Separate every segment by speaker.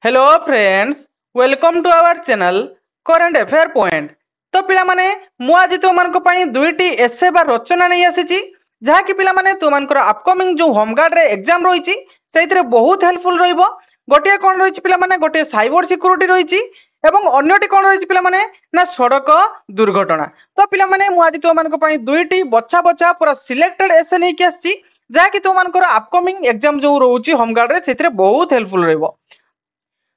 Speaker 1: Hello friends, welcome to our channel current affair point. तो पिला माने मु आज तुम मानको पई दुईटी एसे बा रचना नहीं आसीची जहा कि पिला माने तुम मानकर अपकमिंग जो होमगार्ड रे एग्जाम रहिची सेइतरे बहुत हेल्पफुल रहइबो। गोटे कोन रहिची पिला माने गोटे साइबर सिक्योरिटी रहिची एवं अन्यटी कोन रहिची पिला माने ना सड़क दुर्घटना। तो पिला माने मु आज तुम मानको पई दुईटी बछा बछा पूरा सिलेक्टेड एसे नहीं कि आसीची जहा कि तुम मानकर अपकमिंग एग्जाम जो रहउची होमगार्ड रे सेइतरे बहुत हेल्पफुल रहइबो।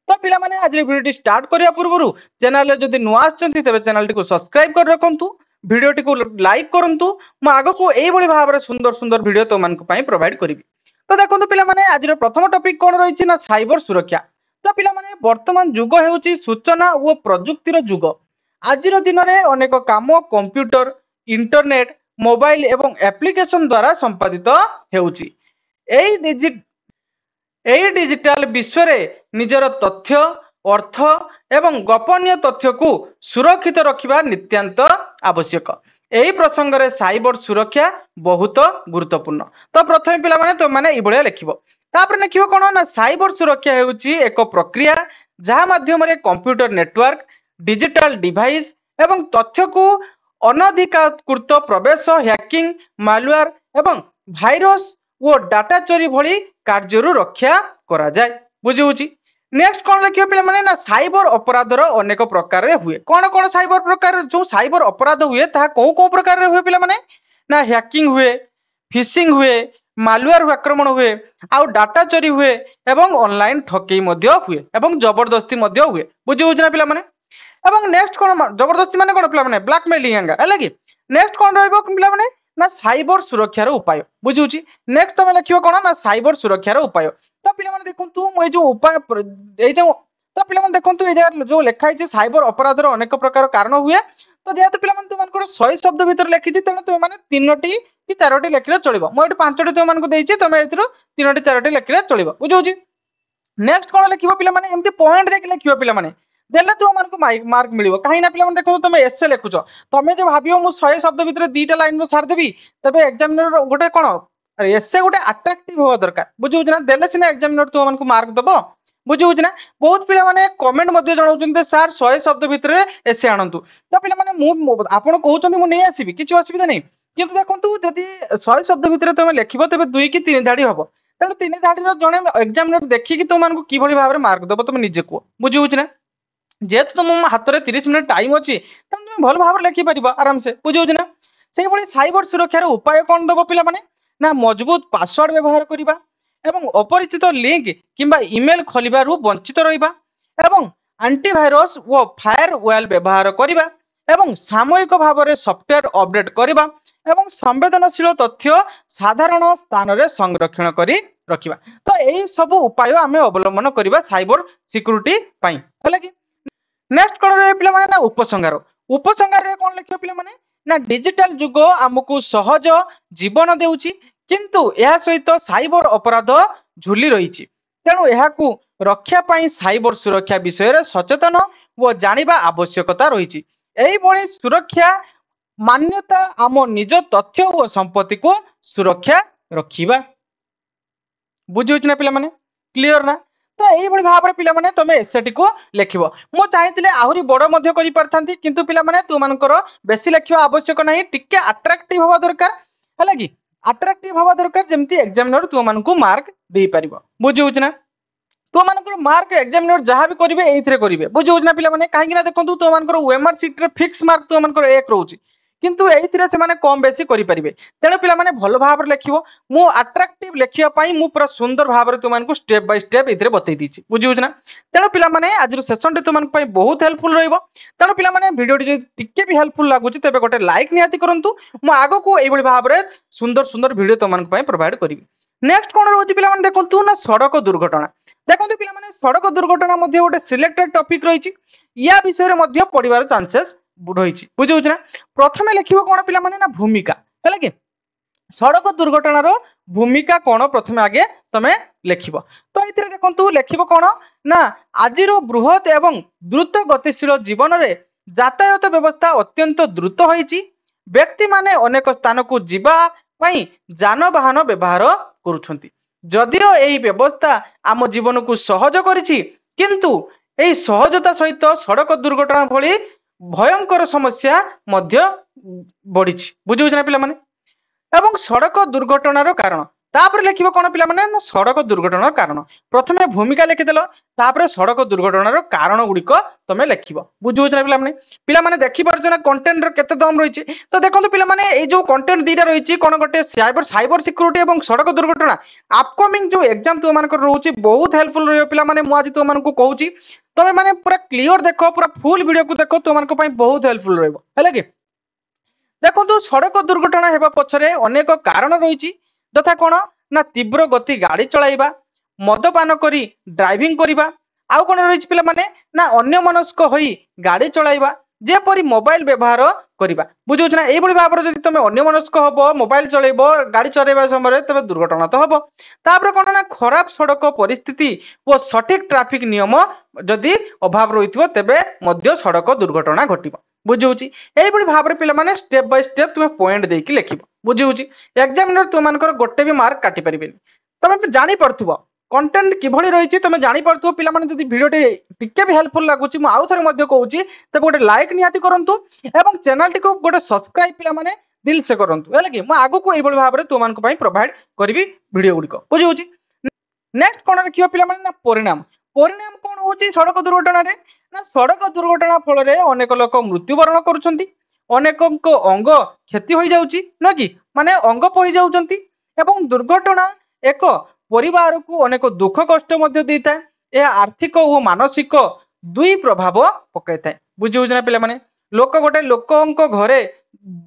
Speaker 1: तो पिला माने आज वीडियो स्टार्ट करिया पूर्व चैनल जदि नुआ आछंती तबे चैनल को सब्सक्राइब कर रखंतु, वीडियो को लाइक करंतु। म आगो को एई बळी भाबरे सुंदर सुंदर वीडियो तो मानक पई प्रोवाइड करिवि। तो देखंतु पिला माने आज प्रथम टॉपिक कोन रहिछि ना साइबर सुरक्षा। तो पिला माने वर्तमान युग हेउछि सूचना ओ प्रजुक्तिर युग। आज दिन रे अनेक काम कंप्यूटर, इंटरनेट, मोबाइल एवं एप्लिकेशन द्वारा संपादित हेउछि। एई डिजिटल विश्व रे निजर तथ्य, अर्थ एवं गोपनीय तथ्य को सुरक्षित रखिबा नित्यांत आवश्यक। एई प्रसंग रे साइबर सुरक्षा बहुत गुरुत्वपूर्ण। तो प्रथम पिला माने तो माने इबळिया लिखिबो। तापर लिखिबो कोन ना साइबर सुरक्षा हेउची एक प्रक्रिया जहा माध्यम रे कंप्यूटर नेटवर्क, डिजिटल डिवाइस एवं तथ्य को अनधिकृत प्रवेश, हैकिंग, मालवेयर एवं भाइरस वो डाटा चोरी भली कार्य रक्षा करा जाए। बुझी होची। नेक्स्ट कोन लिखियो पिला माने ना साइबर अपराधर अनेक प्रकार रे हुए। कोन कोन साइबर प्रकार जो साइबर अपराध हुए ता को प्रकार रे हुए पिला माने ना हैकिंग हुए, फिशिंग हुए, मालवेयर आक्रमण हुए, आउ डाटा चोरी हुए एवं ऑनलाइन ठकेई मध्य हुए एवं जबरदस्ती मध्य हुए। बुझी होची ना पिला माने। एवं नेक्स्ट कोन जबरदस्ती माने कोन पिला माने ब्लैकमेलिंग हेंगा हैला कि। नेक्स्ट कोन रहइबो पिला माने ना साइबर सुरक्षार उपाय। बुझी होची। नेक्स्ट तमे लिखियो कोन ना साइबर सुरक्षार उपाय। तो पिला माने देखंतु म जो उपाय ए जो तो पिला माने देखंतु ए जो लेखा है साइबर अपराधर अनेक प्रकार कारण हुए। तो जेहेतु पिला माने तुम मानकर 100 शब्द भीतर लिखिछि तेनु तुम माने 3टी कि 4टी लिखले चलिबो। म एठी 5टी तुम मानकु देइछि, तमे एथिरो 3टी 4टी लिखले चलिबो। बुझी होची। नेक्स्ट कोन लिखिबो पिला माने एमती पॉइंट देख लिखिबो पिला माने देले तुम मानकु मार्क मिलिबो। काहे ना पिला माने देखो तुम एसे लिखुछो, तमे जे भाबियो मु 100 शब्द भीतर 2टा लाइन रो छाड़ देबी, तबे एग्जामिनर गोटे कोन एसे गोटे अट्रैक्टिव हो दरकार। बुझी होची ना। देले सिना एग्जामिनर तुम मानकु मार्क दबो। बुझी होची ना। बहुत पिला माने कमेंट मध्ये जणाउछन्ते सर 100 शब्द भीतर एसे आनंतु। तो पिला माने मु आपण कहउछन्ते मु नै आसीबी, किछि असुविधा नै। किंतु देखंतु जदि 100 शब्द भीतर तुम लिखिबो तबे 2 कि 3 धाडी हबो। तेणु 3 धाडीर जणे एग्जामिनर देखि कि तुम मानकु कि भली भाबरे मार्क दबो तुम निजे को। बुझी होची ना। जेहेतु तुम हाथ में 30 मिनिट टाइम अच्छी तुम भल भाव लिखि पार आराम से। बुझे ना। से भाई साइबर सुरक्षार उपाय कौन दब पिला माने ना मजबूत पासवर्ड व्यवहार करबा एवं अपरिचित लिंक किंबा ईमेल खोलिबारु वंचित रहिबा एवं एंटीवायरस व फायरवॉल व्यवहार करबा एवं सामूहिक भाव में सॉफ्टवेयर अपडेट करबा एवं संवेदनशील तथ्य साधारण स्थान रे संरक्षण करी रखिबा। तो एई सब उपाय आमे अवलंबन करबा साइबर सिक्योरिटी पई। हला कि नेक्स्ट कोन रे पिला माने ना उपसंहार। उपसंहार रे कोन लिखियो पिला माने ना डिजिटल युग हमकु सहज जीवन देउची किंतु यह सहित साइबर अपराध झुली रहिची। तेणु यहाकू रक्षा पाई साइबर सुरक्षा विषय रे सचेतन व जानिबा आवश्यकता रहिची। एई भली सुरक्षा मान्यता आम निज तथ्य व संपत्ति को सुरक्षा रखिबा। बुझिउछ ना पिला माने। क्लियर ना। तो यही भाव में पिला माने तमे एसेटी को लिखिबो। मो चाहितिले आहुरी बड़ मध्य करि परथांती किंतु पिला माने तु मानकर बेसी लिखिबा आवश्यक नाही, टिके अट्रैक्टिव हवा दरकार। हला कि अट्रैक्टिव हवा दरकार जेमती एग्जामिनर तु मानकु मार्क देई परिबो। बुझिउछ ना। तो मानकर मार्क एग्जामिनर जहां भी करिवे एइथरे करिवे। बुझिउछ ना पिला माने। काहे कि ना देखंतु तो मानकर ओएमआर सीट रे फिक्स मार्क तो मानकर 1 रहउची किंतु एइथरे से माने कम बेसी करि परिबे। तेणु पिला माने भलो भाव रे लिखिबो। मु अट्रैक्टिव लिखिया पाई मु पूरा सुंदर भाव रे तुमन को स्टेप बाय स्टेप इधरे बतै दीची। बुझिउछ ना। तेणु पिला माने आज रो सेशन टे तुमन पई बहुत हेल्पफुल रहइबो। तेणु पिला माने वीडियो टी टिके भी हेल्पफुल लागुची तबे गोटे लाइक नियाती करंतु। मु आगो को एई बळी भाव रे सुंदर सुंदर वीडियो तुमन पई प्रोवाइड करिवि। नेक्स्ट कोन रहउची पिला माने देखंतु ना सड़क दुर्घटना। देखंतु पिला माने सड़क दुर्घटना मध्ये गोटे सिलेक्टेड टॉपिक रहिची। या विषय रे मध्ये पढिबार चांसेस रहिची। बुझिउछ ना। प्रथमे लिखिबो कोन पिला माने ना भूमिका। हैला कि सड़क दुर्घटनार भूमिका कौन प्रथम आगे तमे लिखिबो। तो एथिरे देखंतु लिखिबो कौन ना आजिर बृहत एवं द्रुत गतिशील जीवन रे यातायात व्यवस्था अत्यंत द्रुत होईची। व्यक्ति माने अनेक स्थान को जीवा पई जानवाहन व्यवहार करूछंती। जदियो एही व्यवस्था आम जीवन को सहज करिछि किंतु एई सहजता सहित सड़क दुर्घटना भली भयंकर समस्या मध्य बढ़ी बुझे ना पिला माने एवं सड़क दुर्घटनार कारण तापर लिखिबो कोन पिला माने ना सड़क दुर्घटनार कारण प्रथमे भूमिका लिखिदेल तापर सड़क दुर्घटनार कारण गुड़िक तुम लिखिबो बुझुछ ना पिला माने देखि परछ ना कंटेंट रो केते दम रहिछि तो देखंतु पिला माने ए जो कंटेंट दीटा रहिछि कोन गोटे साइबर सिक्योरिटी एवं सड़क दुर्घटना अपकमिंग जो एग्जाम तुम मानकर रहउछि बहुत हेल्पफुल रहियो पिला माने मु आज तुम मानकु कहउछि तमे माने पूरा क्लियर देखो पूरा फुल वीडियो को देखो तुम मानक पई बहुत हेल्पफुल रहइबो हैला कि देखो सड़क दुर्घटना हेबा पछरे अनेक कारण रही तथा कौन ना तीव्र गति गाड़ी चलाइबा मदपान करी ड्राइविंग करिबा आउ कौन रही पिला माने ना अन्य मनस्क होई गाड़ी चलाइबा जेपरी मोबाइल व्यवहार करिबा बुझुछ ना एई बडी भाबर जदि तमे अन्य मनस्क हबो मोबाइल चलाइबो गाड़ी चलाइबा समय तबे दुर्घटना तो हबो तापर कौन ना खराब सड़क परिस्थिति और सठिक ट्रैफिक नियम जदि अभाव रहितबो तेबे मध्य सड़क दुर्घटना घटिबो बुझुची एइबडी भाबरे पिला माने स्टेप बाय स्टेप तुमे पॉइंट देकी लिखिबो बुझुची एग्जामिनर तुमनकर गोटे भी मार्क काटी परिबेनी तमे जानि परथुबो कंटेंट किभଳି रहिछि तमे जानि परथुबो पिला माने जदि वीडियो टिके भी हेल्पफुल लागुची मु आउ थरे मध्ये कहूची तबे गोटे लाइक नियाति करंतु एवं चैनल टिको गोटे सब्सक्राइब पिला माने दिल से करंतु हेला कि मु आगु को एइबडी भाबरे तुमनक पई प्रोवाइड करबी वीडियो गुडिको बुझुची नेक्स्ट कोन रखियो पिला माने ना परिणाम परिणाम कोन होची सड़क दुर्घटना रे ना सड़क दुर्घटना फल अनेक लोक मृत्युवरण करुछंती अनेक अंग क्षति हो जाउची न कि माने अंग पड़ी जाउछंती एवं दुर्घटना एक परिवार को अनेक दुख कष्ट मध्य देता है आर्थिक और मानसिक दुई प्रभाव पकई थाए बुझी ना पिला माने लोक गोटे लोक घरे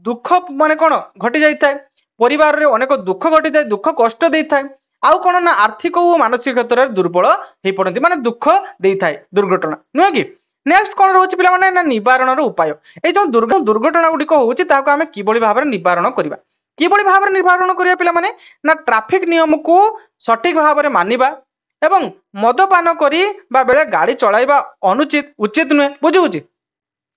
Speaker 1: दुख माने कौन घटी जाए परिवार रे अनेक दुख घटी जाए दुख कष्ट दे थाए आउ कौन ना आर्थिक और मानसिक क्षेत्र में दुर्बल हो पड़ती माने दुख दे थाए दुर्घटना नुह कि नेक्स्ट कौन रोचे पिला माने ना निवारण उपाय ये जो दुर्घटना गुड़िक होची ताको आमे किबोली भाबरे निवारण करबा किबोली भाबरे निवारण करिया पिला माने ना ट्रैफिक नियम को सठिक भाबरे मानिबा एवं मदपान करी बा बेले गाड़ी चलाइबा अनुचित उचित नुहे बुझी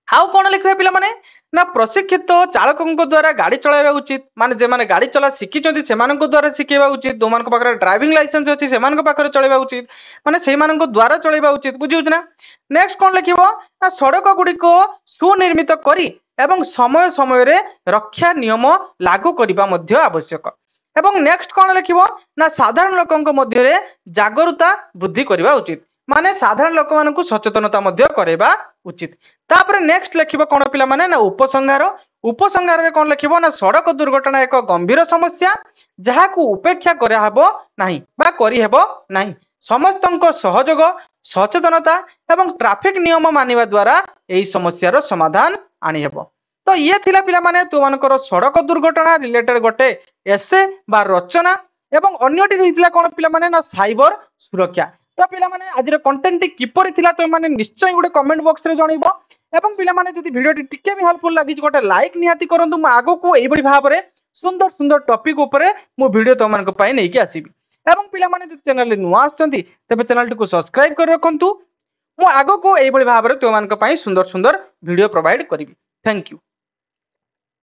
Speaker 1: आउ कौन लिखबे पिला माने ना प्रशिक्षित चालकों द्वारा गाड़ी चलाइबा उचित माने जे माने गाड़ी चला शिखिचंती सेमानक द्वारा शिखेबा उचित जो मानक पाखरे ड्राइविंग लाइसेंस अछि सेमानक पाखरे चलाइबा उचित माने सेमानक द्वारा चलाइबा उचित बुझी ना नेक्स्ट कौन लिखिबो ना सड़क गुड़िक सुनिर्मित करी एवं समय समय रे रक्षा नियम लागू करबा मध्य आवश्यक एवं नेक्स्ट कौन लिखिबो ना साधारण लोकंक मध्य रे जागरूकता वृद्धि करबा उचित माने साधारण लोक मानकु सचेतनता मध्य करबा उचित तापर नेक्स्ट लिखिबो कोन पिला माने ना उपसंहार रे कोन लिखिबो ना सड़क दुर्घटना एक गंभीर समस्या जहा को उपेक्षा करे हबो नाही बा करी हेबो नाही समस्तंक सहयोग सचेतनता एवं ट्रैफिक नियम मानिबा द्वारा एई समस्यार समाधान आनी हेबो तो ये थिला पिला माने तुमनकर सड़क दुर्घटना रिलेटेड गोटे एसे बा रचना एवं अन्यटी रहितला कोन पिला माने ना साइबर सुरक्षा तो पिला माने आजिर कंटेंट किपरि थिला तो माने निश्चय गोटे कमेंट बॉक्स रे जणैबो एवं पिला माने जदि वीडियो टिके भी हेल्पफुल लागि गोटे लाइक निहाती करंतु म आगो को एबडी भाबरे सुंदर सुंदर टॉपिक ऊपर मु वीडियो तो मानक पई नै कि आसीबी एवं पिला माने जदि चैनल रे नुआ आछंती तबे चैनल को सब्सक्राइब कर रखंतु मु आगो को एबडी भाबरे तो मानक पई सुंदर सुंदर वीडियो प्रोवाइड करिबी थैंक यू।